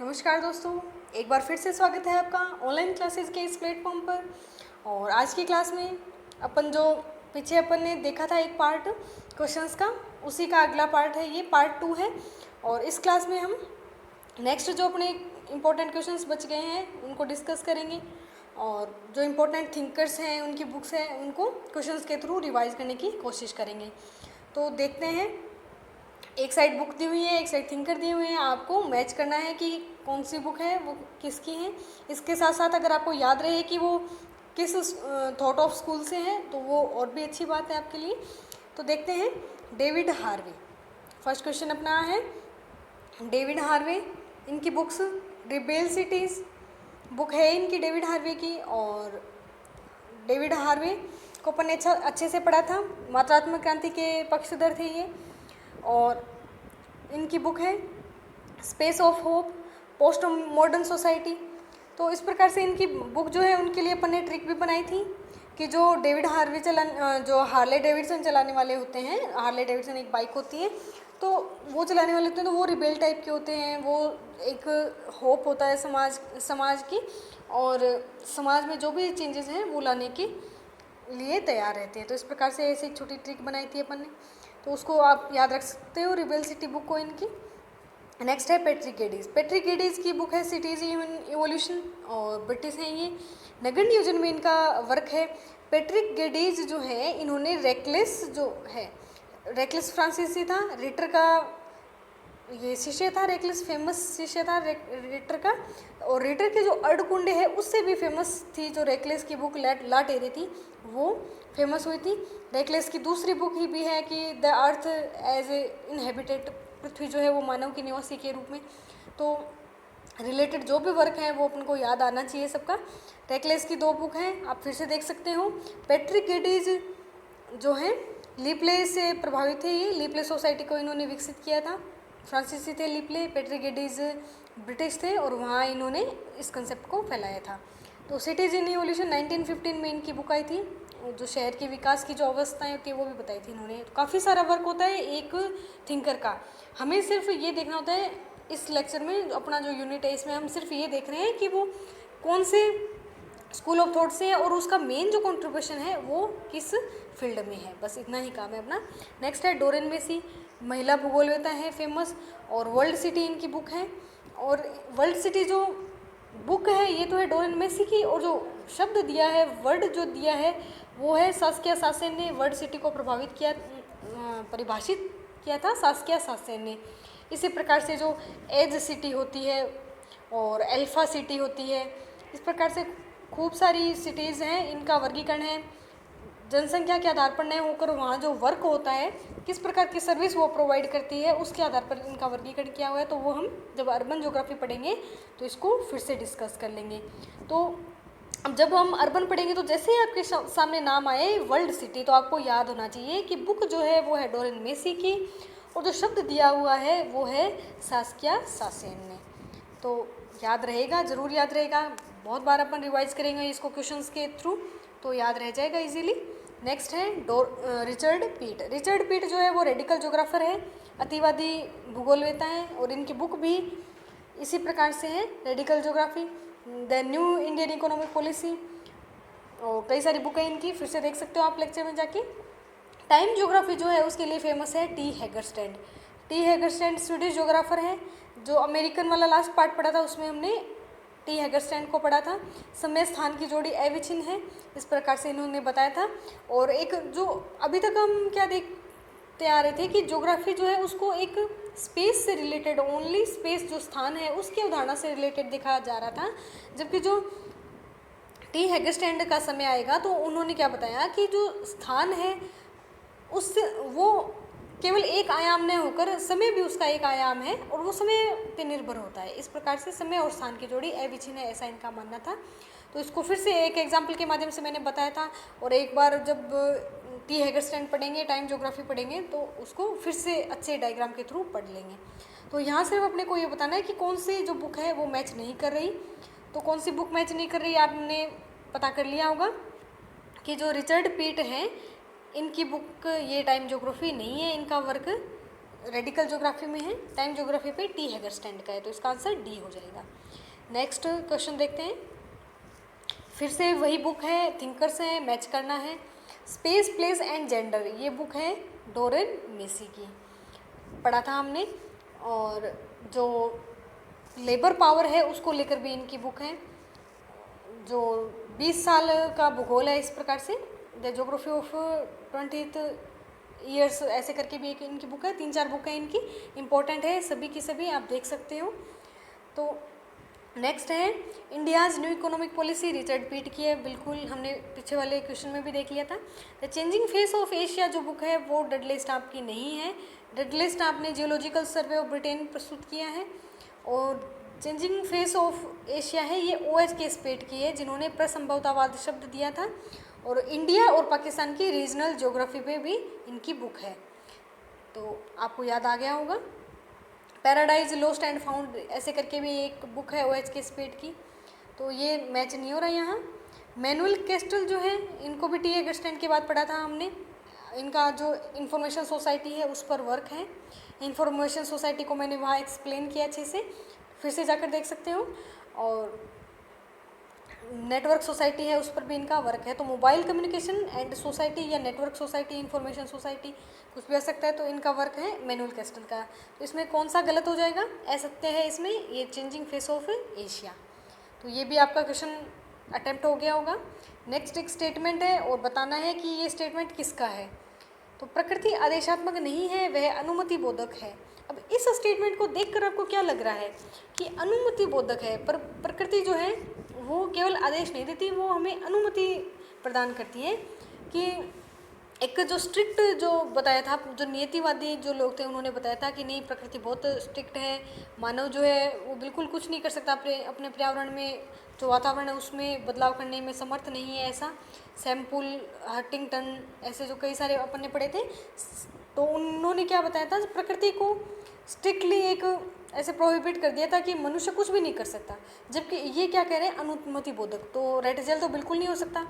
नमस्कार दोस्तों, एक बार फिर से स्वागत है आपका ऑनलाइन क्लासेस के इस प्लेटफॉर्म पर। और आज की क्लास में अपन जो पीछे अपन ने देखा था एक पार्ट क्वेश्चंस का, उसी का अगला पार्ट है, ये पार्ट 2 है। और इस क्लास में हम नेक्स्ट जो अपने इम्पोर्टेंट क्वेश्चंस बच गए हैं उनको डिस्कस करेंगे, और जो इम्पोर्टेंट थिंकर्स हैं उनकी बुक्स हैं उनको क्वेश्चंस के थ्रू रिवाइज करने की कोशिश करेंगे। तो देखते हैं, एक साइड बुक दी हुई है, एक साइड थिंकर दिए हुए हैं, आपको मैच करना है कि कौन सी बुक है वो किसकी है। इसके साथ साथ अगर आपको याद रहे कि वो किस थॉट ऑफ स्कूल से है तो वो और भी अच्छी बात है आपके लिए। तो देखते हैं, डेविड हार्वे, फर्स्ट क्वेश्चन अपना है डेविड हार्वे, इनकी बुक्स रिबेल सिटीज़ बुक है इनकी डेविड हार्वे की। और डेविड हार्वे को अपन ने अच्छे से पढ़ा था, मात्रात्मक क्रांति के पक्षधर थे ये। और इनकी बुक है space of hope, post modern society. तो इस प्रकार से इनकी बुक जो है उनके लिए अपन ने ट्रिक भी बनाई थी कि जो डेविड हार्वे जो हार्ले डेविडसन चलाने वाले होते हैं, हार्ले डेविडसन एक बाइक होती है, तो वो चलाने वाले होते हैं, तो वो रिबेल टाइप के होते हैं। वो एक होप होता है समाज की, और समाज में जो भी चेंजेस हैं वो लाने के लिए तैयार रहते हैं। तो इस प्रकार से ऐसी एक छोटी ट्रिक बनाई थी अपन ने, तो उसको आप याद रख सकते हो, रिबेल सिटी बुक को इनकी। नेक्स्ट है पैट्रिक गेडीज, पैट्रिक गेडीज की बुक है सिटीज इवोल्यूशन, और ब्रिटिश हैं ये, नगण्य नियोजन में इनका वर्क है। पैट्रिक गेडीज जो है इन्होंने रेकलेस जो है, रेकलेस फ्रांसीसी था, रिटर का ये शिष्य था, रेकलेस फेमस शिष्य था रिटर का। और रिटर के जो अर्धकुंडे है उससे भी फेमस थी जो रेकलेस की बुक ला टेरे थी, वो फेमस हुई थी। रेकलेस की दूसरी बुक ही भी है कि the earth as a inhabited, पृथ्वी जो है वो मानव की निवासी के रूप में। तो रिलेटेड जो भी वर्क है वो अपन को याद आना चाहिए सबका। रेकलेस की 2 बुक हैं, आप फिर से देख सकते हो। पैट्रिक गेडीज जो है लीप्ले से प्रभावित थे, ये लीप्ले सोसाइटी को इन्होंने विकसित किया था। फ्रांसीसी थे लीप्ले, पैट्रिक गेडीज ब्रिटिश थे, और वहाँ इन्होंने इस कंसेप्ट को फैलाया था। तो सिटीज इन इवोल्यूशन 1915 में इनकी बुक आई थी, जो शहर के विकास की जो अवस्थाएं होती है वो भी बताई थी इन्होंने। तो काफ़ी सारा वर्क होता है एक थिंकर का, हमें सिर्फ ये देखना होता है इस लेक्चर में, अपना जो यूनिट है इसमें हम सिर्फ ये देख रहे हैं कि वो कौन से स्कूल ऑफ थॉट से है और उसका मेन जो कंट्रीब्यूशन है वो किस फील्ड में है, बस इतना ही काम है अपना। नेक्स्ट है डोरेन मेसी, महिला भूगोलवेता है फेमस, और वर्ल्ड सिटी इनकी बुक है। और वर्ल्ड सिटी जो बुक है ये तो है डोरेन मेसी की, और जो शब्द दिया है, वर्ड जो दिया है वो है सास्किया सासेन ने वर्ल्ड सिटी को प्रभावित किया, परिभाषित किया था सास्किया सासेन ने। इसी प्रकार से जो एज सिटी होती है और एल्फा सिटी होती है, इस प्रकार से खूब सारी सिटीज़ हैं, इनका वर्गीकरण है जनसंख्या के आधार पर न होकर वहाँ जो वर्क होता है, किस प्रकार की सर्विस वो प्रोवाइड करती है, उसके आधार पर इनका वर्गीकरण किया हुआ है। तो वो हम जब अर्बन ज्योग्राफी पढ़ेंगे तो इसको फिर से डिस्कस कर लेंगे। तो अब जब हम अर्बन पढ़ेंगे तो जैसे ही आपके सामने नाम आए वर्ल्ड सिटी, तो आपको याद होना चाहिए कि बुक जो है वो है डोरेन मेसी की, और जो शब्द दिया हुआ है वो है सास्किया सासेन ने। तो याद रहेगा, ज़रूर याद रहेगा, बहुत बार अपन रिवाइज करेंगे इसको क्वेश्चंस के थ्रू, तो याद रह जाएगा इजीली। नेक्स्ट है रिचर्ड पीट, रिचर्ड पीट जो है वो रेडिकल ज्योग्राफर है, अतिवादी भूगोलवेता है, और इनकी बुक भी इसी प्रकार से है, radical geography, the new Indian economic policy, और कई सारी बुक है इनकी, फिर से देख सकते हो आप लेक्चर में जाके। टाइम ज्योग्राफी जो है उसके लिए फेमस है टी हैगरस्टैंड, टी हैगरस्टैंड स्वीडिश ज्योग्राफर है। जो अमेरिकन वाला लास्ट पार्ट पढ़ा था उसमें हमने टी हैगरस्टैंड को पढ़ा था। समय स्थान की जोड़ी अविच्छिन्न है, इस प्रकार से इन्होंने बताया था। और एक जो अभी तक हम क्या देखते आ रहे थे कि ज्योग्राफी जो है उसको एक स्पेस से रिलेटेड, ओनली स्पेस जो स्थान है उसकी अवधारणा से रिलेटेड देखा जा रहा था, जबकि जो टी हैगरस्टैंड का समय आएगा तो उन्होंने क्या बताया कि जो स्थान है उससे वो केवल एक आयाम न होकर समय भी उसका एक आयाम है, और वो समय पे निर्भर होता है। इस प्रकार से समय और स्थान की जोड़ी अविच्छिन्न है, ऐसा इनका मानना था। तो इसको फिर से एक एग्जाम्पल के माध्यम से मैंने बताया था, और एक बार जब टी हैगरस्टैंड पढ़ेंगे, टाइम ज्योग्राफी पढ़ेंगे, तो उसको फिर से अच्छे डायग्राम के थ्रू पढ़ लेंगे। तो यहाँ सिर्फ अपने को ये बताना है कि कौन सी जो बुक है वो मैच नहीं कर रही। तो कौन सी बुक मैच नहीं कर रही आपने पता कर लिया होगा कि जो रिचर्ड पीट हैं इनकी बुक ये टाइम ज्योग्राफी नहीं है, इनका वर्क रेडिकल ज्योग्राफी में है, टाइम ज्योग्राफी पे टी हैगरस्टैंड का है, तो इसका आंसर डी हो जाएगा। नेक्स्ट क्वेश्चन देखते हैं, फिर से वही बुक है, थिंकर्स है, मैच करना है। स्पेस, प्लेस एंड जेंडर, ये बुक है डोरेन मेसी की, पढ़ा था हमने। और जो लेबर पावर है उसको लेकर भी इनकी बुक है। जो 20 साल का भूगोल है, इस प्रकार से the geography of 20th years ऐसे करके भी एक इनकी बुक है। 3-4 बुक है इनकी, इम्पोर्टेंट है सभी की सभी, आप देख सकते हो। तो नेक्स्ट है India's new economic policy, Richard पीट की है, बिल्कुल हमने पीछे वाले क्वेश्चन में भी देख लिया था। The changing face of Asia जो बुक है वो डडले स्टाफ की नहीं है, डडले स्टाफ ने जियोलॉजिकल सर्वे ऑफ ब्रिटेन प्रस्तुत किया है। और चेंजिंग फेस ऑफ एशिया है ये OH के स्पेट की है, जिन्होंने प्रसंभवतावाद शब्द दिया था। और इंडिया और पाकिस्तान की रीजनल ज्योग्राफी पे भी इनकी बुक है, तो आपको याद आ गया होगा। पैराडाइज लॉस्ट एंड फाउंड ऐसे करके भी एक बुक है OH के स्पेट की, तो ये मैच नहीं हो रहा यहाँ। मैनुअल कैस्टल जो है इनको भी टी हैगरस्टैंड के बाद पढ़ा था हमने। इनका जो इंफॉर्मेशन सोसाइटी है उस पर वर्क है। इंफॉर्मेशन सोसाइटी को मैंने वहाँ एक्सप्लेन किया अच्छे से, फिर से जाकर देख सकते हो। और नेटवर्क सोसाइटी है उस पर भी इनका वर्क है। तो मोबाइल कम्युनिकेशन एंड सोसाइटी या नेटवर्क सोसाइटी, इंफॉर्मेशन सोसाइटी कुछ भी हो सकता है, तो इनका वर्क है मैनुअल कैस्टल का। तो इसमें कौन सा गलत हो जाएगा, असत्य है इसमें ये चेंजिंग फेस ऑफ एशिया। तो ये भी आपका क्वेश्चन अटेम्प्ट हो गया होगा। नेक्स्ट एक स्टेटमेंट है और बताना है कि ये स्टेटमेंट किसका है। तो प्रकृति आदेशात्मक नहीं है, वह अनुमति बोधक है। अब इस स्टेटमेंट को देखकर आपको क्या लग रहा है कि अनुमति बोधक है, पर प्रकृति जो है वो केवल आदेश नहीं देती, वो हमें अनुमति प्रदान करती है। कि एक जो स्ट्रिक्ट जो बताया था, जो नियतिवादी जो लोग थे उन्होंने बताया था कि नहीं प्रकृति बहुत स्ट्रिक्ट है, मानव जो है वो बिल्कुल कुछ नहीं कर सकता, अपने पर्यावरण में जो वातावरण है उसमें बदलाव करने में समर्थ नहीं है। ऐसा सैम्पुल, हंटिंगटन, ऐसे जो कई सारे अपन ने पढ़े थे, तो उन्होंने क्या बताया था, प्रकृति को स्ट्रिक्टली एक ऐसे प्रोहिबिट कर दिया था कि मनुष्य कुछ भी नहीं कर सकता। जबकि ये क्या कह रहे हैं, अनुमति बोधक। तो रेड जेल तो बिल्कुल नहीं हो सकता,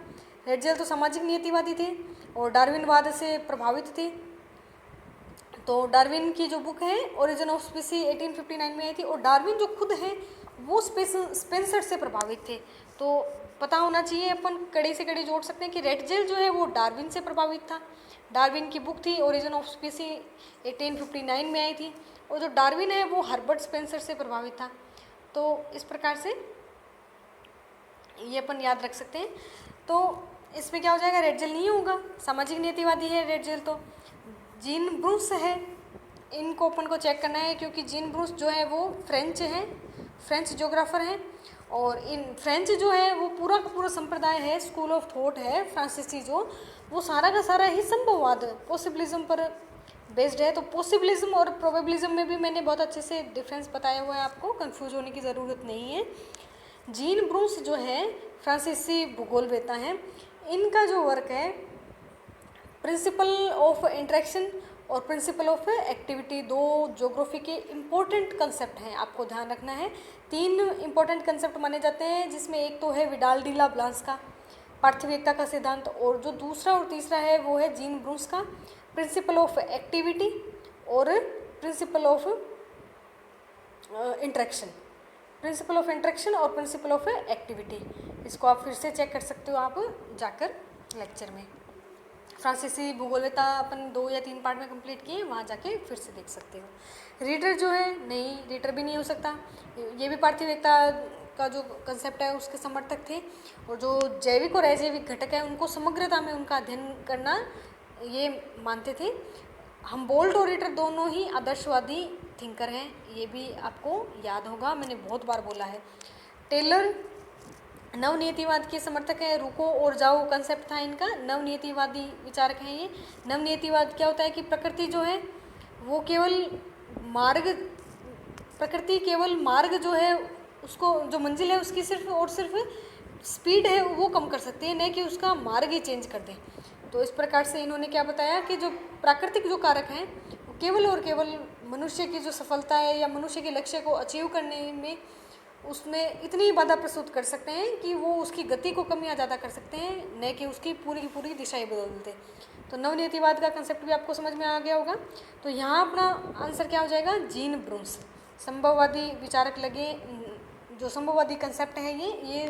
रेड जेल तो सामाजिक नियतिवादी थे और डार्विनवाद से प्रभावित थे। तो डार्विन की जो बुक है ओरिजिन ऑफ स्पीसी 1859 में आई थी, और डार्विन जो खुद है वो स्पेंसर से प्रभावित थे। तो पता होना चाहिए, अपन कड़ी से कड़ी जोड़ सकते हैं कि रेड जेल जो है वो डार्विन से प्रभावित था। डार्विन की बुक थी ओरिजिन ऑफ स्पीसी 1859 में आई थी, और जो डार्विन है वो हर्बर्ट स्पेंसर से प्रभावित था। तो इस प्रकार से ये अपन याद रख सकते हैं। तो इसमें क्या हो जाएगा, रेड जेल नहीं होगा, सामाजिक नीतिवादी है रेड जेल। तो जीन ब्रूस है, इनको अपन को चेक करना है, क्योंकि जीन ब्रूस जो है वो फ्रेंच है, फ्रेंच ज्योग्राफर हैं। और इन फ्रेंच जो है वो पूरा का पूरा संप्रदाय है, स्कूल ऑफ थॉट है फ्रांसीसी, जो वो सारा का सारा ही संभववाद, पॉसिबिलिज्म पर बेस्ड है। तो पॉसिबिलिज्म और प्रोबेबिलिज्म में भी मैंने बहुत अच्छे से डिफरेंस बताया हुआ है, आपको कंफ्यूज होने की ज़रूरत नहीं है। जीन ब्रूस जो है फ्रांसीसी भूगोलवेत्ता हैं, इनका जो वर्क है प्रिंसिपल ऑफ इंटरेक्शन और प्रिंसिपल ऑफ एक्टिविटी, दो ज्योग्राफी के इम्पोर्टेंट कंसेप्ट हैं, आपको ध्यान रखना है। 3 इम्पोर्टेंट कंसेप्ट माने जाते हैं, जिसमें एक तो है विडाल डी ला ब्लांस का पार्थिविकता का सिद्धांत, और जो दूसरा और तीसरा है वो है जीन ब्रूस का प्रिंसिपल ऑफ एक्टिविटी और principle of interaction, principle of interaction और प्रिंसिपल ऑफ एक्टिविटी। इसको आप फिर से चेक कर सकते हो आप जाकर लेक्चर में। फ्रांसीसी भूगोलवेत्ता अपन 2 या 3 पार्ट में कंप्लीट किए, वहाँ जाके फिर से देख सकते हो। रीडर जो है नहीं, रीडर भी नहीं हो सकता, ये भी पार्थिविकता का जो कंसेप्ट है उसके समर्थक थे। और जो जैविक और अजैविक घटक है उनको समग्रता में उनका अध्ययन करना ये मानते थे। हमबोल्ट और रीडर दोनों ही आदर्शवादी थिंकर हैं, ये भी आपको याद होगा, मैंने बहुत बार बोला है। टेलर नवनियतिवाद के समर्थक है, रुको और जाओ कंसेप्ट था इनका, नवनियतिवादी विचारक हैं ये। नवनियतिवाद क्या होता है कि प्रकृति जो है वो केवल मार्ग, प्रकृति केवल मार्ग जो है उसको, जो मंजिल है उसकी सिर्फ और सिर्फ स्पीड है वो कम कर सकती है, न कि उसका मार्ग ही चेंज कर दें। तो इस प्रकार से इन्होंने क्या बताया कि जो प्राकृतिक जो कारक हैं वो केवल और केवल मनुष्य की जो सफलता है या मनुष्य के लक्ष्य को अचीव करने में उसमें इतनी बाधा प्रस्तुत कर सकते हैं कि वो उसकी गति को कम या ज़्यादा कर सकते हैं, न कि उसकी पूरी की पूरी दिशाएं बदल देते हैं। तो नवनीतिवाद का कंसेप्ट भी आपको समझ में आ गया होगा। तो यहाँ अपना आंसर क्या हो जाएगा, जीन ब्रूंस। संभववादी विचारक लगे, जो संभववादी कंसेप्ट है ये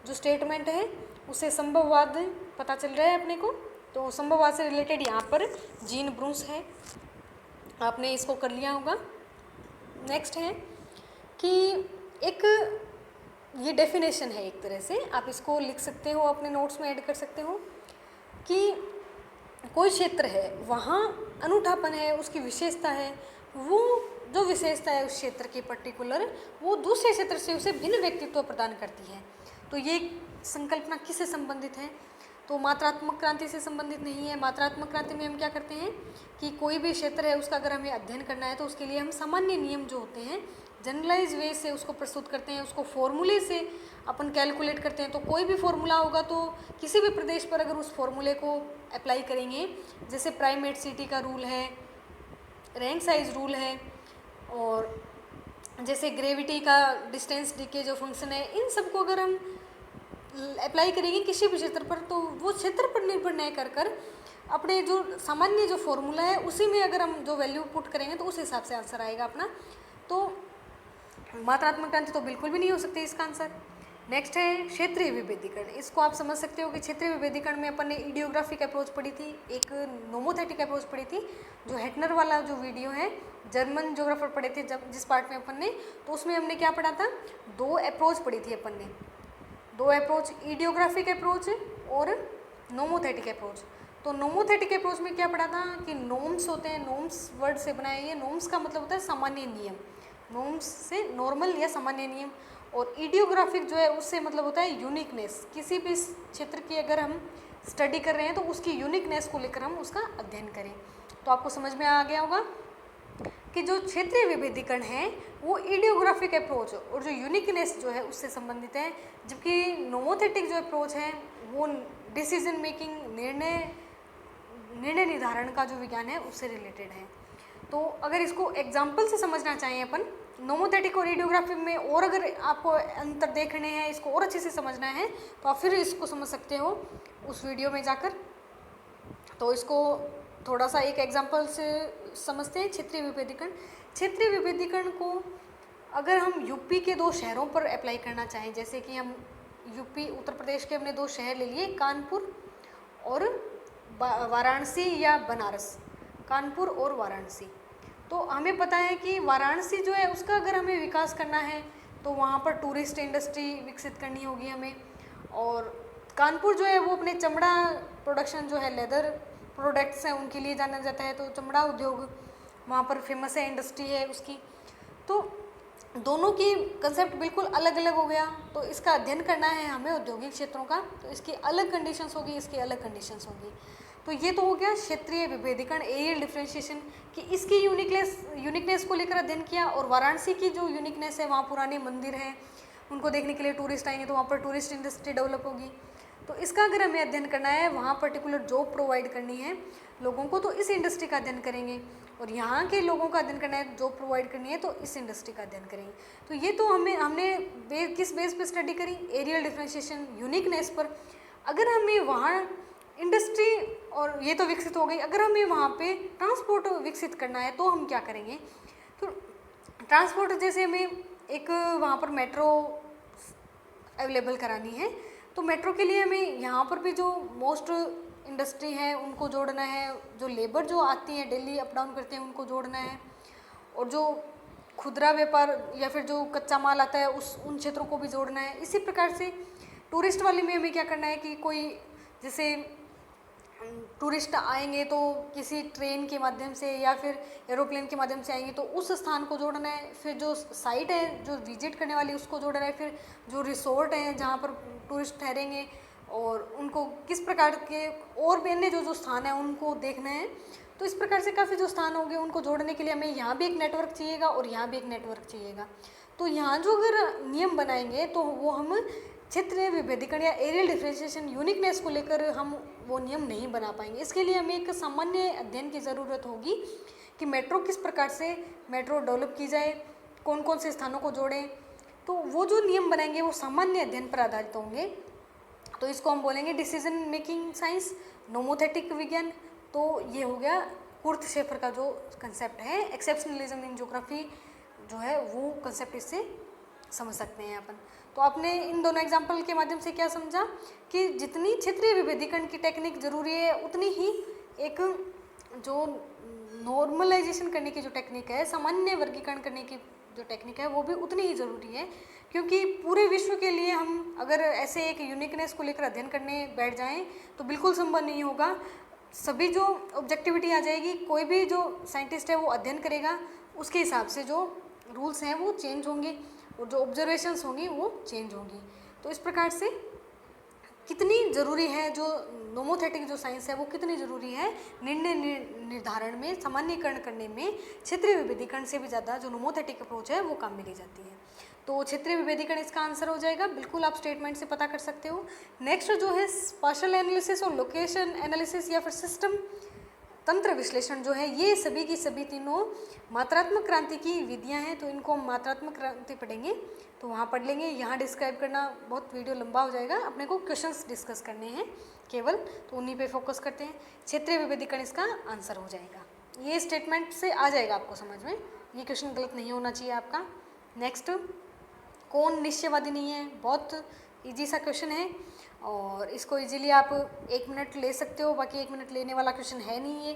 जो स्टेटमेंट है उससे संभववाद पता चल रहा है अपने को। तो संभववाद से रिलेटेड यहाँ पर जीन ब्रूंस है, आपने इसको कर लिया होगा। नेक्स्ट है कि एक ये डेफिनेशन है, एक तरह से आप इसको लिख सकते हो, अपने नोट्स में ऐड कर सकते हो कि कोई क्षेत्र है वहाँ अनूठापन है, उसकी विशेषता है, वो जो विशेषता है उस क्षेत्र की पर्टिकुलर वो दूसरे क्षेत्र से उसे भिन्न व्यक्तित्व प्रदान करती है। तो ये संकल्पना किससे संबंधित है, तो मात्रात्मक क्रांति से संबंधित नहीं है। मात्रात्मक क्रांति में हम क्या करते हैं कि कोई भी क्षेत्र है उसका अगर हमें अध्ययन करना है तो उसके लिए हम सामान्य नियम जो होते हैं जनरलाइज वे से उसको प्रस्तुत करते हैं, उसको फॉर्मूले से अपन कैलकुलेट करते हैं। तो कोई भी फॉर्मूला होगा तो किसी भी प्रदेश पर अगर उस फॉर्मूले को अप्लाई करेंगे, जैसे प्राइमेट सिटी का रूल है, रैंक साइज रूल है, और जैसे ग्रेविटी का डिस्टेंस डीके जो फंक्शन है, इन सबको अगर हम अप्लाई करेंगे किसी भी क्षेत्र पर तो वो क्षेत्र पर निर्भर न कर अपने जो सामान्य जो फॉर्मूला है उसी में अगर हम जो वैल्यू पुट करेंगे तो उस हिसाब से आंसर आएगा अपना। तो मात्रात्मक क्रांति तो बिल्कुल भी नहीं हो सकती इसका आंसर। नेक्स्ट है क्षेत्रीय विभेदीकरण। इसको आप समझ सकते हो कि क्षेत्रीय विभेदीकरण में अपन ने इडियोग्राफिक अप्रोच पढ़ी थी, एक नोमोथेटिक अप्रोच पढ़ी थी, जो हेटनर वाला जो वीडियो है जर्मन ज्योग्राफर पढ़े थे जब जिस पार्ट में अपन ने, तो उसमें हमने क्या पढ़ा था, 2 अप्रोच पढ़ी थी अपन ने, 2 अप्रोच, इडियोग्राफिक अप्रोच और नोमोथेटिक अप्रोच। तो नोमोथेटिक अप्रोच में क्या पढ़ा था कि नोम्स होते हैं, नोम्स वर्ड से बनाए, ये नोम्स का मतलब होता है सामान्य नियम, नोम्स से नॉर्मल या सामान्य नियम, और इडियोग्राफिक जो है उससे मतलब होता है यूनिकनेस, किसी भी क्षेत्र की अगर हम स्टडी कर रहे हैं तो उसकी यूनिकनेस को लेकर हम उसका अध्ययन करें। तो आपको समझ में आ गया होगा कि जो क्षेत्रीय विभेदीकरण है वो इडियोग्राफिक अप्रोच और जो यूनिकनेस जो है उससे संबंधित है, जबकि नोमोथेटिक जो अप्रोच है वो डिसीजन मेकिंग, निर्णय निर्धारण का जो विज्ञान है उससे रिलेटेड है। तो अगर इसको एग्जाम्पल से समझना चाहें अपन नोमोथेटिक और इडियोग्राफिक में, और अगर आपको अंतर देखने हैं, इसको और अच्छे से समझना है तो आप फिर इसको समझ सकते हो उस वीडियो में जाकर। तो इसको थोड़ा सा एक एग्जाम्पल से समझते हैं। क्षेत्रीय विभेदीकरण, क्षेत्रीय विभेदीकरण को अगर हम यूपी के 2 शहरों पर अप्लाई करना चाहें, जैसे कि हम यूपी उत्तर प्रदेश के हमने 2 शहर ले लिए, कानपुर और वाराणसी या बनारस, कानपुर और वाराणसी। तो हमें पता है कि वाराणसी जो है उसका अगर हमें विकास करना है तो वहाँ पर टूरिस्ट इंडस्ट्री विकसित करनी होगी हमें, और कानपुर जो है वो अपने चमड़ा प्रोडक्शन जो है, लेदर प्रोडक्ट्स हैं उनके लिए जाना जाता है, तो चमड़ा उद्योग वहाँ पर फेमस है, इंडस्ट्री है उसकी। तो दोनों की कंसेप्ट बिल्कुल अलग अलग हो गया। तो इसका अध्ययन करना है हमें औद्योगिक क्षेत्रों का, तो इसकी अलग कंडीशंस होगी, इसकी अलग कंडीशंस होगी। तो ये तो हो गया क्षेत्रीय विभेदीकरण, एरियल डिफ्रेंशिएशन, कि इसकी यूनिकनेस को लेकर अध्ययन किया। और वाराणसी की जो यूनिकनेस है, वहाँ पुराने मंदिर हैं, उनको देखने के लिए टूरिस्ट आएंगे तो वहाँ पर टूरिस्ट इंडस्ट्री डेवलप होगी। तो इसका अगर हमें अध्ययन करना है, वहाँ पर्टिकुलर जॉब प्रोवाइड करनी है लोगों को, तो इस इंडस्ट्री का अध्ययन करेंगे। और यहाँ के लोगों का अध्ययन करना है, जॉब प्रोवाइड करनी है, तो इस इंडस्ट्री का अध्ययन करेंगे। तो ये तो हमने किस बेस पे स्टडी करी, एरियल डिफ्रेंशिएशन, यूनिकनेस पर। अगर हमें वहाँ इंडस्ट्री और ये तो विकसित हो गई, अगर हमें वहाँ पे ट्रांसपोर्ट विकसित करना है तो हम क्या करेंगे। तो ट्रांसपोर्ट जैसे हमें एक वहाँ पर मेट्रो अवेलेबल करानी है, तो मेट्रो के लिए हमें यहाँ पर भी जो मोस्ट इंडस्ट्री है उनको जोड़ना है, जो लेबर जो आती है डेली अप डाउन करते हैं उनको जोड़ना है, और जो खुदरा व्यापार या फिर जो कच्चा माल आता है उन क्षेत्रों को भी जोड़ना है। इसी प्रकार से टूरिस्ट वाले में हमें क्या करना है कि कोई जैसे टूरिस्ट आएंगे तो किसी ट्रेन के माध्यम से या फिर एरोप्लेन के माध्यम से आएंगे तो उस स्थान को जोड़ना है, फिर जो साइट है जो विजिट करने वाली उसको जोड़ना है, फिर जो रिसोर्ट हैं जहाँ पर टूरिस्ट ठहरेंगे और उनको किस प्रकार के और भी अन्य जो स्थान है उनको देखना है। तो इस प्रकार से काफ़ी जो स्थान होंगे उनको जोड़ने के लिए हमें यहाँ भी एक नेटवर्क चाहिएगा और यहाँ भी एक नेटवर्क चाहिएगा। तो यहाँ जो अगर नियम बनाएंगे तो वो हम क्षेत्रीय विभेदीकरण या एरियल डिफरेंशिएशन, यूनिकनेस को लेकर हम वो नियम नहीं बना पाएंगे। इसके लिए हमें एक सामान्य अध्ययन की ज़रूरत होगी कि मेट्रो किस प्रकार से मेट्रो डेवलप की जाए, कौन कौन से स्थानों को जोड़ें, तो वो जो नियम बनाएंगे वो सामान्य अध्ययन पर आधारित होंगे। तो इसको हम बोलेंगे डिसीजन मेकिंग साइंस, नोमोथेटिक विज्ञान। तो ये हो गया कुर्थ शेफर का जो कंसेप्ट है। एक्सेप्शनलिज्म इन ज्योग्राफी जो है वो कंसेप्ट इससे समझ सकते हैं अपन। तो आपने इन दोनों एग्जाम्पल के माध्यम से क्या समझा कि जितनी क्षेत्रीय विभेदीकरण की टेक्निक जरूरी है उतनी ही एक जो नॉर्मलाइजेशन करने की जो टेक्निक है, सामान्य वर्गीकरण करने की जो टेक्निक है, वो भी उतनी ही ज़रूरी है। क्योंकि पूरे विश्व के लिए हम अगर ऐसे एक यूनिकनेस को लेकर अध्ययन करने बैठ जाएं तो बिल्कुल संभव नहीं होगा। सभी जो ऑब्जेक्टिविटी आ जाएगी, कोई भी जो साइंटिस्ट है वो अध्ययन करेगा, उसके हिसाब से जो रूल्स हैं वो चेंज होंगे और जो ऑब्जर्वेशंस होंगी वो चेंज होंगी। तो इस प्रकार से कितनी ज़रूरी है जो नोमोथेटिक जो साइंस है वो कितनी ज़रूरी है निर्णय निर्धारण में, सामान्यीकरण करने में क्षेत्रीय विभेदीकरण से भी ज़्यादा जो नोमोथेटिक अप्रोच है वो काम में ली जाती है। तो क्षेत्रीय विभेदीकरण इसका आंसर हो जाएगा, बिल्कुल आप स्टेटमेंट से पता कर सकते हो। नेक्स्ट जो है स्पाशियल एनालिसिस और लोकेशन एनालिसिस या फिर सिस्टम तंत्र विश्लेषण जो है, ये सभी की सभी तीनों मात्रात्मक क्रांति की विधियां हैं। तो इनको हम मात्रात्मक क्रांति पढ़ेंगे तो वहाँ पढ़ लेंगे। यहाँ डिस्क्राइब करना बहुत वीडियो लंबा हो जाएगा, अपने को क्वेश्चंस डिस्कस करने हैं केवल, तो उन्हीं पे फोकस करते हैं। क्षेत्रीय विभेदीकरण इसका आंसर हो जाएगा। ये स्टेटमेंट से आ जाएगा आपको समझ में, ये क्वेश्चन गलत नहीं होना चाहिए आपका। नेक्स्ट, कौन निश्चयवादी नहीं है, बहुत ईजी सा क्वेश्चन है और इसको इजीली आप 1 मिनट ले सकते हो, बाकी 1 मिनट लेने वाला क्वेश्चन है नहीं ये।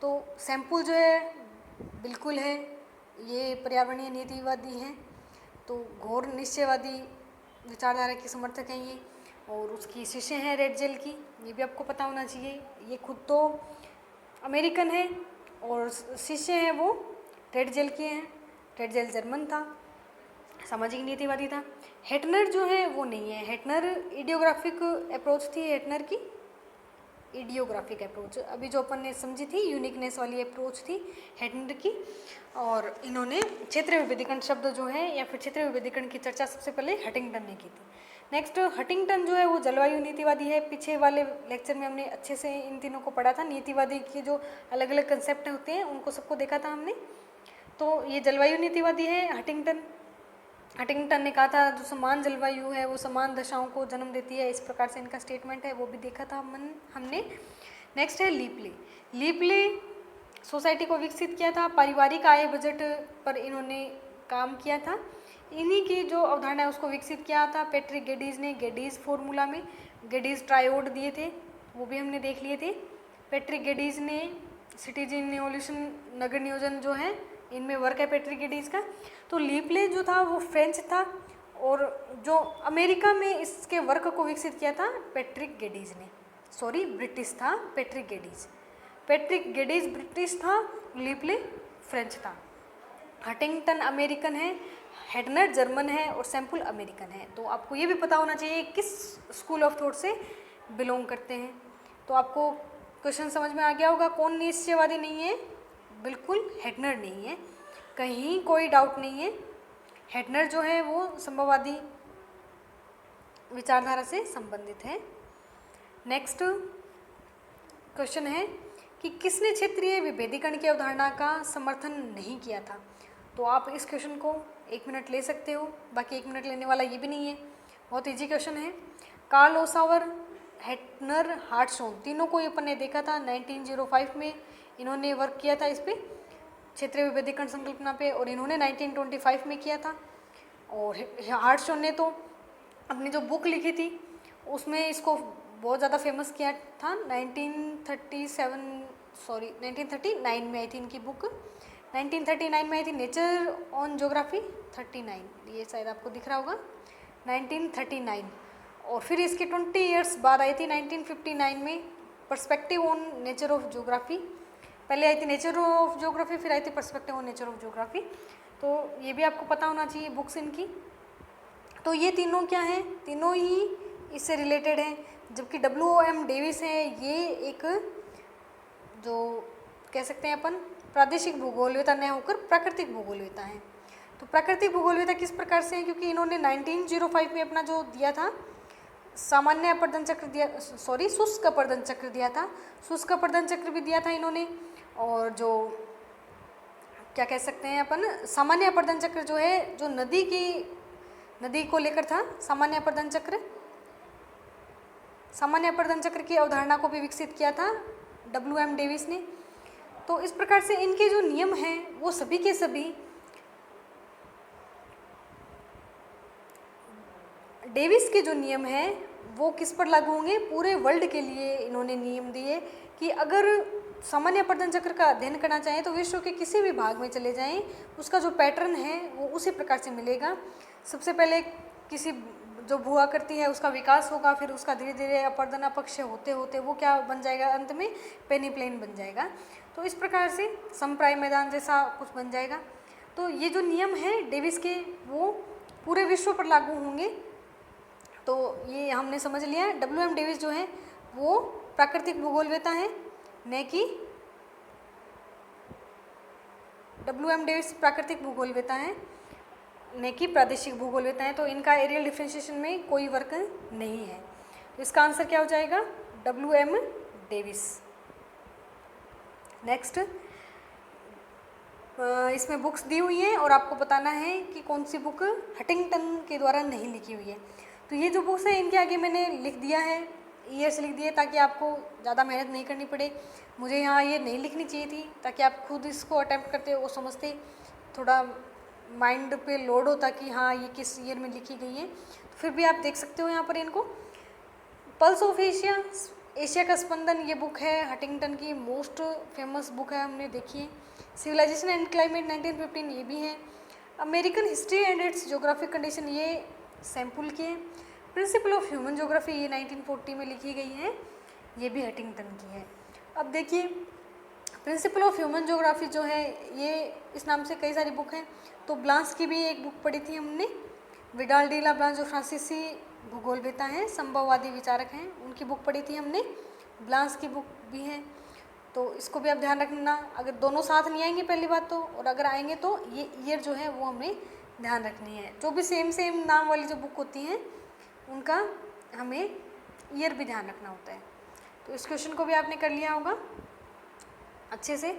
तो सैम्पल जो है बिल्कुल है, ये पर्यावरणीय नीतिवादी हैं, तो घोर निश्चयवादी विचारधारा के समर्थक हैं ये, और उसकी शिष्य हैं रेड जेल की, ये भी आपको पता होना चाहिए। ये खुद तो अमेरिकन है और शिष्य हैं वो रेड जेल के हैं। रेड जेल जर्मन था, सामाजिक नीतिवादी था। हेटनर जो है वो नहीं है, हेटनर इडियोग्राफिक अप्रोच थी, हेटनर की इडियोग्राफिक अप्रोच अभी जो अपन ने समझी थी, यूनिकनेस वाली अप्रोच थी हेटनर की। और इन्होंने क्षेत्रीय विभेदीकरण शब्द जो है या फिर क्षेत्रीय विभेदीकरण की चर्चा सबसे पहले हटिंगटन ने की थी। नेक्स्ट, हटिंगटन जो है वो जलवायु नीतिवादी है। पीछे वाले लेक्चर में हमने अच्छे से इन तीनों को पढ़ा था, नीतिवादी के जो अलग अलग कंसेप्ट होते हैं उनको सबको देखा था हमने। तो ये जलवायु नीतिवादी है हटिंगटन। हटिंगटन ने कहा था जो समान जलवायु है वो समान दशाओं को जन्म देती है, इस प्रकार से इनका स्टेटमेंट है, वो भी देखा था हमने। नेक्स्ट है लीपले। लीपले सोसाइटी को विकसित किया था, पारिवारिक आय बजट पर इन्होंने काम किया था। इन्हीं की जो अवधारणा है उसको विकसित किया था पैट्रिक गेडीज ने, गेडीज फॉर्मूला में गेडीज ट्रायोड दिए थे, वो भी हमने देख लिए थे। पैट्रिक गेडीज ने सिटीजन इवोल्यूशन, नगर नियोजन जो है इनमें वर्क है पैट्रिक गेडीज का। तो लीपले जो था वो फ्रेंच था और जो अमेरिका में इसके वर्क को विकसित किया था पैट्रिक गेडीज ने, सॉरी ब्रिटिश था Patrick Geddes. Patrick Geddes British था, लीपले फ्रेंच था। हटिंगटन अमेरिकन है, हेटनर जर्मन है और सैम्पल अमेरिकन है। तो आपको ये भी पता होना चाहिए किस स्कूल ऑफ थॉट से बिलोंग करते हैं। तो आपको क्वेश्चन समझ में आ गया होगा, कौन निश्चयवादी नहीं है, बिल्कुल हेटनर नहीं है, कहीं कोई डाउट नहीं है। हेटनर जो है वो संभववादी विचारधारा से संबंधित है। नेक्स्ट क्वेश्चन है कि किसने क्षेत्रीय विभेदीकरण की अवधारणा का समर्थन नहीं किया था। तो आप इस क्वेश्चन को 1 मिनट ले सकते हो, बाकी 1 मिनट लेने वाला ये भी नहीं है, बहुत इजी क्वेश्चन है। कार्ल ओसावर, हेटनर, हार्टशॉन, तीनों को अपन ने देखा था 1905 में इन्होंने वर्क किया था इस पर, क्षेत्रीय विभेदीकरण संकल्पना पे, और इन्होंने 1925 में किया था। और हार्टशॉन ने तो अपनी जो बुक लिखी थी उसमें इसको बहुत ज़्यादा फेमस किया था। 1939 में आई थी इनकी बुक, 1939 में आई थी नेचर ऑन ज्योग्राफी 39, ये शायद आपको दिख रहा होगा 1939। और फिर इसके 20 ईयर्स बाद आई थी 1959 में perspective on nature of geography. पहले आई थी नेचर ऑफ ज्योग्राफी, फिर आई थी perspective on nature of geography. तो ये भी आपको पता होना चाहिए बुक्स इनकी। तो ये तीनों क्या हैं, तीनों ही इससे रिलेटेड हैं। जबकि WOM डेविस है, ये एक जो कह सकते हैं अपन प्रादेशिक भूगोलवेता न होकर प्राकृतिक भूगोलवेता है। तो प्राकृतिक भूगोलवेता किस प्रकार से है, क्योंकि इन्होंने 1905 में अपना जो दिया था सामान्य अपर्दन चक्र दिया, सॉरी शुष्क अपर्दन चक्र दिया था, शुष्क अपर्दन चक्र भी दिया था इन्होंने। और जो क्या कह सकते हैं अपन सामान्य अपर्दन चक्र जो है, जो नदी की नदी को लेकर था सामान्य अपरदन चक्र। सामान्य अपरदन चक्र की अवधारणा को भी विकसित किया था WM डेविस ने। तो इस प्रकार से इनके जो नियम हैं वो सभी के सभी डेविस के जो नियम हैं वो किस पर लागू होंगे, पूरे वर्ल्ड के लिए इन्होंने नियम दिए कि अगर सामान्य अपरदन चक्र का अध्ययन करना चाहें तो विश्व के किसी भी भाग में चले जाएं, उसका जो पैटर्न है वो उसी प्रकार से मिलेगा। सबसे पहले किसी जो भू-आकृति है उसका विकास होगा, फिर उसका धीरे धीरे अपरदन अपक्षय होते होते वो क्या बन जाएगा, अंत में पेनीप्लेन बन जाएगा। तो इस प्रकार से समप्राय मैदान जैसा कुछ बन जाएगा। तो ये जो नियम हैं डेविस के वो पूरे विश्व पर लागू होंगे। तो ये हमने समझ लिया। WM डेविस जो है वो प्राकृतिक भूगोलवेता है, न कि WM डेविस प्राकृतिक भूगोलवेता है, न कि प्रादेशिक भूगोलवेता है। तो इनका एरियल डिफरेंशिएशन में कोई वर्क नहीं है। तो इसका आंसर क्या हो जाएगा, WM डेविस। नेक्स्ट, इसमें बुक्स दी हुई हैं और आपको बताना है कि कौन सी बुक हटिंगटन के द्वारा नहीं लिखी हुई है। तो ये जो बुक्स हैं इनके आगे मैंने लिख दिया है, ईयर्स लिख दिए ताकि आपको ज़्यादा मेहनत नहीं करनी पड़े। मुझे यहाँ ये नहीं लिखनी चाहिए थी ताकि आप खुद इसको अटैम्प्ट करते वो समझते, थोड़ा माइंड पे लोड होता कि हाँ ये किस ईयर में लिखी गई है। तो फिर भी आप देख सकते हो यहाँ पर इनको। पल्स ऑफ एशिया, एशिया का स्पंदन, ये बुक है हटिंगटन की, मोस्ट फेमस बुक है, हमने देखी है। सिविलाइजेशन एंड क्लाइमेट 1915, ये भी है। American history and it's geographic condition, ये सैम्पुल की है। प्रिंसिपल ऑफ ह्यूमन ज्योग्राफी, ये 1940 में लिखी गई है, ये भी हटिंगटन की है। अब देखिए प्रिंसिपल ऑफ ह्यूमन ज्योग्राफी जो है ये इस नाम से कई सारी बुक हैं। तो ब्लांस की भी एक बुक पढ़ी थी हमने, विडाल डी ला ब्लांस जो फ्रांसीसी भूगोलवेता हैं, संभववादी विचारक हैं, उनकी बुक पढ़ी थी हमने। ब्लांस की बुक भी है, तो इसको भी आप ध्यान रखना। अगर दोनों साथ नहीं आएंगे पहली बात तो, और अगर आएंगे तो ये ईयर जो है वो हमें ध्यान रखनी है। जो भी सेम सेम नाम वाली जो बुक होती हैं उनका हमें ईयर भी ध्यान रखना होता है। तो इस क्वेश्चन को भी आपने कर लिया होगा अच्छे से,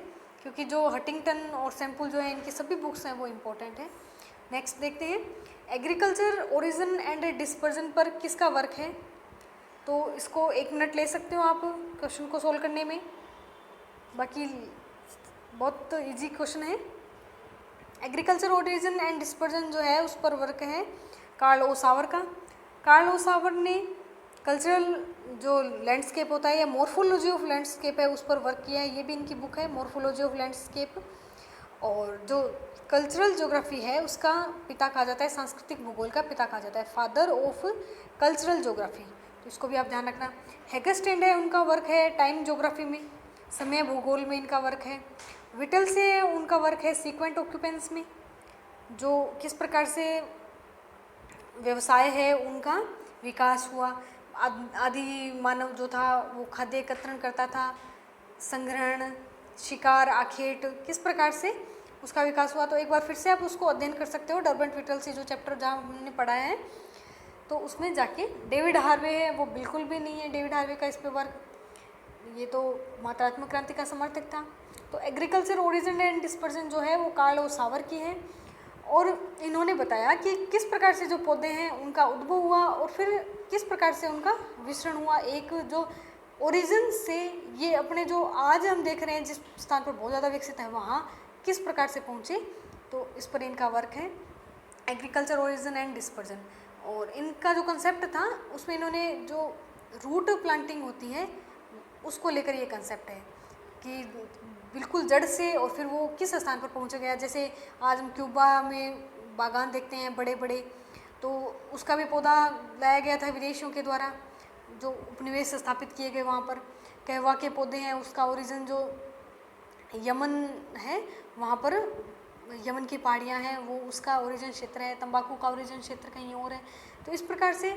क्योंकि जो हटिंगटन और सैम्पुल जो है इनकी सभी बुक्स हैं वो इम्पोर्टेंट है। नेक्स्ट देखते हैं, एग्रीकल्चर ओरिजिन एंड डिस्पर्जन पर किसका वर्क है। तो इसको 1 मिनट ले सकते हो आप क्वेश्चन को सोल्व करने में, बाकी बहुत इजी क्वेश्चन है। एग्रीकल्चर ओरिजिन एंड डिस्पर्जन जो है उस पर वर्क है कार्ल ओ सावर का। कार्ल ओ सावर ने कल्चरल जो लैंडस्केप होता है या मॉर्फोलॉजी ऑफ लैंडस्केप है उस पर वर्क किया है, ये भी इनकी बुक है मॉर्फोलॉजी ऑफ लैंडस्केप। और जो कल्चरल ज्योग्राफी है उसका पिता कहा जाता है, सांस्कृतिक भूगोल का पिता कहा जाता है, फादर ऑफ कल्चरल ज्योग्राफी। तो इसको भी आप ध्यान रखना। हेगस्टैंड है, उनका वर्क है टाइम ज्योग्राफी में, समय भूगोल में इनका वर्क है। विटल से उनका वर्क है सीक्वेंट ऑक्यूपेंस में, जो किस प्रकार से व्यवसाय है उनका विकास हुआ। आदि मानव जो था वो खाद्य एकत्रण करता था, संग्रहण, शिकार, आखेट, किस प्रकार से उसका विकास हुआ। तो एक बार फिर से आप उसको अध्ययन कर सकते हो डर्बेंट विटल से, जो चैप्टर जहाँ हमने पढ़ाया है तो उसमें जाके। डेविड हार्वे है, वो बिल्कुल भी नहीं है डेविड हार्वे का इस पे वर्क, ये तो मात्रात्मक क्रांति का समर्थक था। तो एग्रीकल्चर ओरिजिन एंड डिस्पर्जन जो है वो कार्ल ओ सावर की है, और इन्होंने बताया कि किस प्रकार से जो पौधे हैं उनका उद्भव हुआ और फिर किस प्रकार से उनका विसरण हुआ, एक जो ओरिजिन से ये अपने जो आज हम देख रहे हैं जिस स्थान पर बहुत ज़्यादा विकसित है वहाँ किस प्रकार से पहुँचे। तो इस पर इनका वर्क है एग्रीकल्चर ओरिजिन एंड डिस्पर्जन। और इनका जो कंसेप्ट था उसमें इन्होंने जो रूट प्लांटिंग होती है उसको लेकर ये कंसेप्ट है कि बिल्कुल जड़ से और फिर वो किस स्थान पर पहुंच गया। जैसे आज हम क्यूबा में बागान देखते हैं बड़े बड़े, तो उसका भी पौधा लाया गया था विदेशियों के द्वारा, जो उपनिवेश स्थापित किए गए वहाँ पर। कहवा के पौधे हैं, उसका ओरिजिन जो यमन है, वहाँ पर यमन की पहाड़ियाँ हैं, वो उसका ओरिजिन क्षेत्र है। तंबाकू का ओरिजिन क्षेत्र कहीं और है। तो इस प्रकार से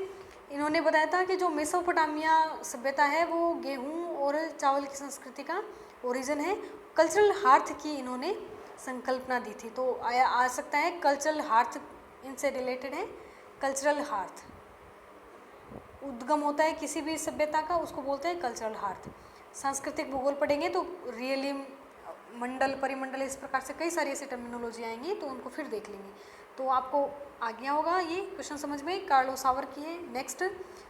इन्होंने बताया था कि जो मेसोपोटामिया सभ्यता है वो गेहूँ और चावल की संस्कृति का ओरिजिन है। कल्चरल हार्थ की इन्होंने संकल्पना दी थी। तो आ सकता है कल्चरल हार्थ इनसे रिलेटेड है। कल्चरल हार्थ उद्गम होता है किसी भी सभ्यता का, उसको बोलते हैं कल्चरल हार्थ। सांस्कृतिक भूगोल पढ़ेंगे तो रियलिम, मंडल, परिमंडल, इस प्रकार से कई सारी ऐसी टर्मिनोलॉजी आएंगी, तो उनको फिर देख लेंगे। तो आपको आ गया होगा ये क्वेश्चन समझ में, कार्लो सावर की है। नेक्स्ट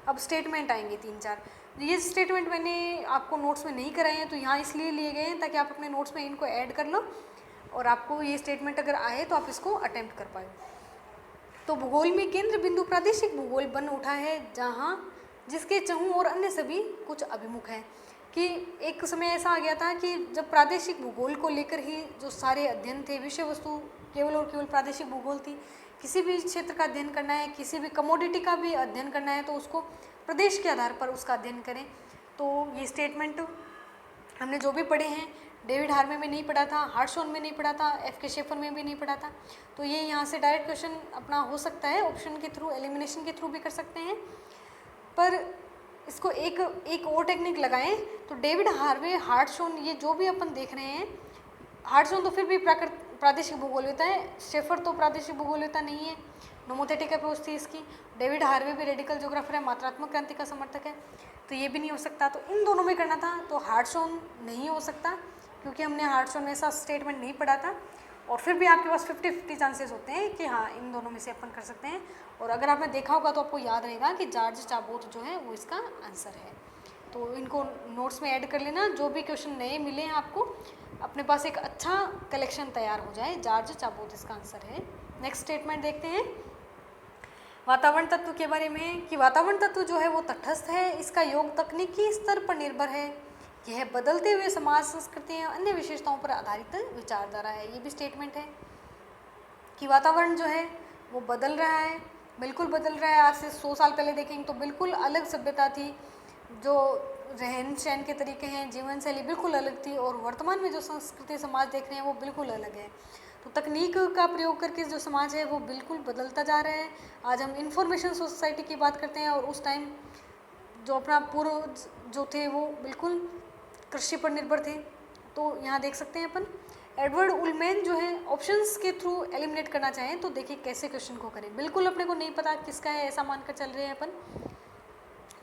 अब स्टेटमेंट आएंगे 3-4। ये स्टेटमेंट मैंने आपको नोट्स में नहीं कराए हैं, तो यहाँ इसलिए लिए गए हैं ताकि आप अपने नोट्स में इनको ऐड कर लो और आपको ये स्टेटमेंट अगर आए तो आप इसको अटेम्प्ट कर पाए। तो भूगोल में केंद्र बिंदु प्रादेशिक भूगोल बन उठा है, जहाँ जिसके चहुँ और अन्य सभी कुछ अभिमुख हैं। कि एक समय ऐसा आ गया था कि जब प्रादेशिक भूगोल को लेकर ही जो सारे अध्ययन थे, विषय वस्तु केवल और केवल प्रादेशिक भूगोल थी। किसी भी क्षेत्र का अध्ययन करना है, किसी भी कमोडिटी का भी अध्ययन करना है, तो उसको प्रदेश के आधार पर उसका अध्ययन करें। तो ये स्टेटमेंट हमने जो भी पढ़े हैं, डेविड हार्वे में नहीं पढ़ा था, हार्टशॉन में नहीं पढ़ा था, एफ.के. शेफर में भी नहीं पढ़ा था। तो ये यहाँ से डायरेक्ट क्वेश्चन अपना हो सकता है, ऑप्शन के थ्रू, एलिमिनेशन के थ्रू भी कर सकते हैं। पर इसको एक और टेक्निक लगाएं तो डेविड हार्वे, हार्टशॉन, ये जो भी अपन देख रहे हैं, हार्टशॉन तो फिर भी प्रादेशिक भूगोल होता है, शेफर तो प्रादेशिक भूगोल होता नहीं है, नोमोथेटिक अप्रोच थी इसकी। डेविड हार्वे भी रेडिकल ज्योग्राफर है, मात्रात्मक क्रांति का समर्थक है, तो ये भी नहीं हो सकता। तो इन दोनों में करना था, तो हार्टशॉन नहीं हो सकता क्योंकि हमने हार्टशॉन में ऐसा स्टेटमेंट नहीं पढ़ा था। और फिर भी आपके पास 50-50 चांसेस होते हैं कि हाँ, इन दोनों में से अपन कर सकते हैं। और अगर आपने देखा होगा तो आपको याद रहेगा कि जॉर्ज चाबोत जो है वो इसका आंसर है। तो इनको नोट्स में ऐड कर लेना, जो भी क्वेश्चन नए मिले हैं आपको, अपने पास एक अच्छा कलेक्शन तैयार हो जाए। जॉर्ज चाबोत इसका आंसर है। नेक्स्ट स्टेटमेंट देखते हैं वातावरण तत्व के बारे में, कि वातावरण तत्व जो है वो तटस्थ है, इसका योग तकनीकी स्तर पर निर्भर है, यह बदलते हुए समाज, संस्कृति और अन्य विशेषताओं पर आधारित विचारधारा है। ये भी स्टेटमेंट है कि वातावरण जो है वो बदल रहा है, बिल्कुल बदल रहा है। आज से 100 साल पहले देखेंगे तो बिल्कुल अलग सभ्यता थी, जो रहन सहन के तरीके हैं, जीवन शैली बिल्कुल अलग थी, और वर्तमान में जो संस्कृति समाज देख रहे हैं वो बिल्कुल अलग है। तो तकनीक का प्रयोग करके जो समाज है वो बिल्कुल बदलता जा रहा है। आज हम इंफॉर्मेशन सोसाइटी की बात करते हैं, और उस टाइम जो अपना पूर्व जो थे वो बिल्कुल कृषि पर निर्भर थे। तो यहाँ देख सकते हैं अपन एडवर्ड उलमैन जो है ऑप्शंस के थ्रू एलिमिनेट करना चाहें तो देखिए कैसे क्वेश्चन को करें। बिल्कुल अपने को नहीं पता किसका है ऐसा मानकर चल रहे हैं अपन।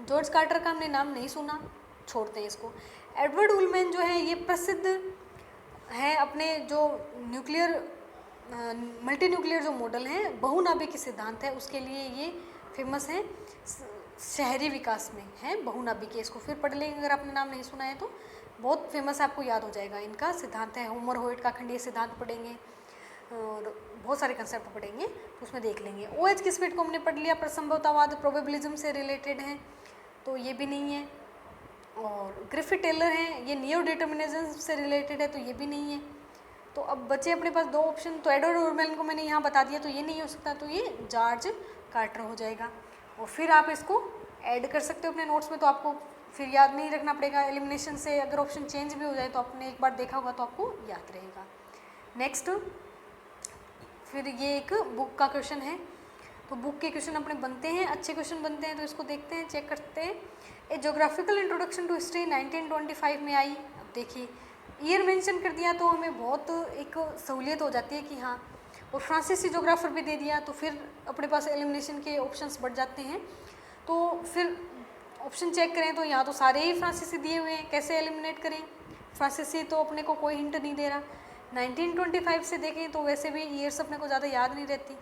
जॉर्ज कार्टर का हमने नाम नहीं सुना, छोड़ते हैं इसको। एडवर्ड उलमैन जो है ये प्रसिद्ध है अपने जो न्यूक्लियर मल्टी न्यूक्लियर जो मॉडल है, बहुनाभिक सिद्धांत है, उसके लिए ये फेमस है। शहरी विकास में है बहुनाभिक, इसको फिर पढ़ लेंगे अगर आपने नाम नहीं सुना है तो, बहुत फेमस है, आपको याद हो जाएगा। इनका सिद्धांत है, होमर होइट का खंडीय सिद्धांत पढ़ेंगे और बहुत सारे कंसेप्ट पढ़ेंगे, तो उसमें देख लेंगे। OH किस्मेट को हमने पढ़ लिया, प्रसंभवतावाद प्रोबेबिलिज्म से रिलेटेड है, तो ये भी नहीं है। और ग्रिफिथ टेलर हैं, ये नियो डिटर्मिनिज्म से रिलेटेड है, तो ये भी नहीं है। तो अब बचे अपने पास 2 ऑप्शन, तो एडवर्ड उलमैन को मैंने यहाँ बता दिया, तो ये नहीं हो सकता, तो ये जॉर्ज कार्टर हो जाएगा। और फिर आप इसको ऐड कर सकते हो अपने नोट्स में, तो आपको फिर याद नहीं रखना पड़ेगा। एलिमिनेशन से अगर ऑप्शन चेंज भी हो जाए तो आपने एक बार देखा होगा तो आपको याद रहेगा। नेक्स्ट फिर ये एक बुक का क्वेश्चन है, तो बुक के क्वेश्चन अपने बनते हैं, अच्छे क्वेश्चन बनते हैं, तो इसको देखते हैं, चेक करते हैं। ए जोग्राफिकल इंट्रोडक्शन टू हिस्ट्री 1925 में आई। अब देखिए ईयर मेंशन कर दिया तो हमें बहुत एक सहूलियत हो जाती है कि हाँ, और फ्रांसीसी जोग्राफर भी दे दिया तो फिर अपने पास एलिमिनेशन के ऑप्शंस बढ़ जाते हैं। तो फिर ऑप्शन चेक करें तो यहाँ तो सारे ही फ्रांसीसी दिए हुए हैं, कैसे एलिमिनेट करें? फ्रांसीसी तो अपने को कोई हिंट नहीं दे रहा। 1925 से देखें तो वैसे भी ईयर्स अपने को ज़्यादा याद नहीं रहती,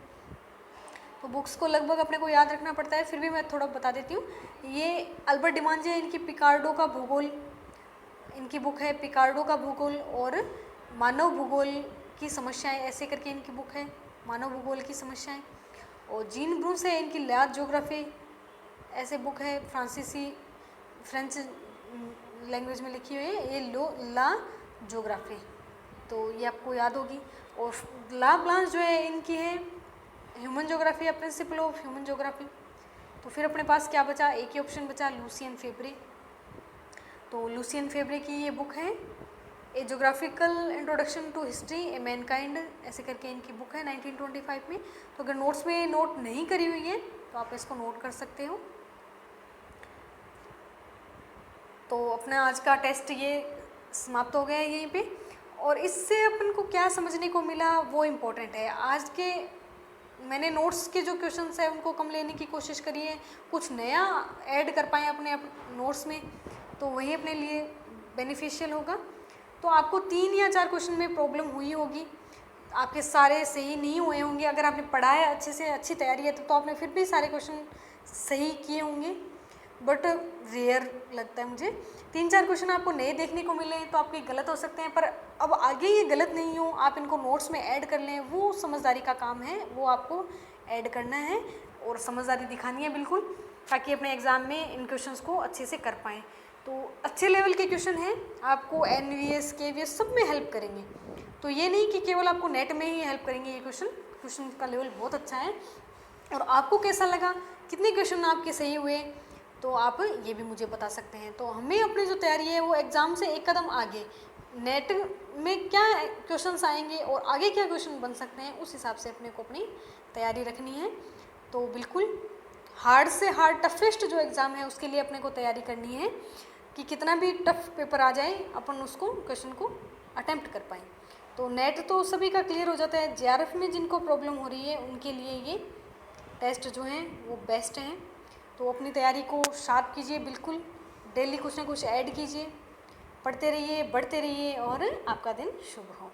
तो बुक्स को लगभग अपने को याद रखना पड़ता है। फिर भी मैं थोड़ा बता देती हूँ। ये अल्बर्ट डिमांजे, इनकी पिकार्डो का भूगोल, इनकी बुक है पिकार्डो का भूगोल, और मानव भूगोल की समस्याएं, ऐसे करके इनकी बुक है, मानव भूगोल की समस्याएं। और जीन ब्रूस है, इनकी लैद ज्योग्राफी ऐसे बुक है, फ्रांसीसी फ्रेंच लैंग्वेज में लिखी हुई है, ये ला ज्योग्राफी, तो ये आपको याद होगी। और ला ब्लांच जो है इनकी है ह्यूमन ज्योग्राफी या प्रिंसिपल ऑफ ह्यूमन ज्योग्राफी। तो फिर अपने पास क्या बचा, एक ही ऑप्शन बचा, लूसियन फेब्रे। तो लूसियन फेब्रे की ये बुक है a geographical introduction to history a mankind, ऐसे करके इनकी बुक है 1925 में। तो अगर नोट्स में नोट नहीं करी हुई है तो आप इसको नोट कर सकते हो। तो अपना आज का टेस्ट ये समाप्त हो गया है यहीं पे, और इससे अपन को क्या समझने को मिला वो इम्पोर्टेंट है। आज के मैंने नोट्स के जो क्वेश्चंस है उनको कम लेने की कोशिश करी है, कुछ नया ऐड कर पाएँ अपने नोट्स में, तो वही अपने लिए बेनिफिशियल होगा। तो आपको 3 या 4 क्वेश्चन में प्रॉब्लम हुई होगी, आपके सारे सही नहीं हुए होंगे। अगर आपने पढ़ा है अच्छे से, अच्छी तैयारी है, तो आपने फिर भी सारे क्वेश्चन सही किए होंगे, बट रेयर लगता है मुझे। 3-4 क्वेश्चन आपको नए देखने को मिले तो आपके गलत हो सकते हैं, पर अब आगे ये गलत नहीं हो, आप इनको नोट्स में ऐड कर लें, वो समझदारी का काम है, वो आपको ऐड करना है और समझदारी दिखानी है बिल्कुल, ताकि अपने एग्ज़ाम में इन क्वेश्चंस को अच्छे से कर पाएँ। तो अच्छे लेवल के क्वेश्चन हैं, आपको एनवीएस केवीएस सब में हेल्प करेंगे। तो ये नहीं कि केवल आपको नेट में ही हेल्प करेंगे ये क्वेश्चन का लेवल बहुत अच्छा है। और आपको कैसा लगा, कितने क्वेश्चन आपके सही हुए, तो आप ये भी मुझे बता सकते हैं। तो हमें अपनी जो तैयारी है वो एग्ज़ाम से एक कदम आगे, नेट में क्या क्वेश्चंस आएंगे और आगे क्या क्वेश्चन बन सकते हैं, उस हिसाब से अपने को अपनी तैयारी रखनी है। तो बिल्कुल हार्ड से हार्ड टफेस्ट जो एग्ज़ाम है उसके लिए अपने को तैयारी करनी है कि कितना भी टफ पेपर आ जाए अपन उसको क्वेश्चन को अटेम्प्ट कर पाएँ। तो नेट तो सभी का क्लियर हो जाता है, जेआरएफ में जिनको प्रॉब्लम हो रही है उनके लिए ये टेस्ट जो हैं वो बेस्ट हैं। तो अपनी तैयारी को शार्प कीजिए, बिल्कुल डेली कुछ ना कुछ ऐड कीजिए, पढ़ते रहिए, बढ़ते रहिए और आपका दिन शुभ हो।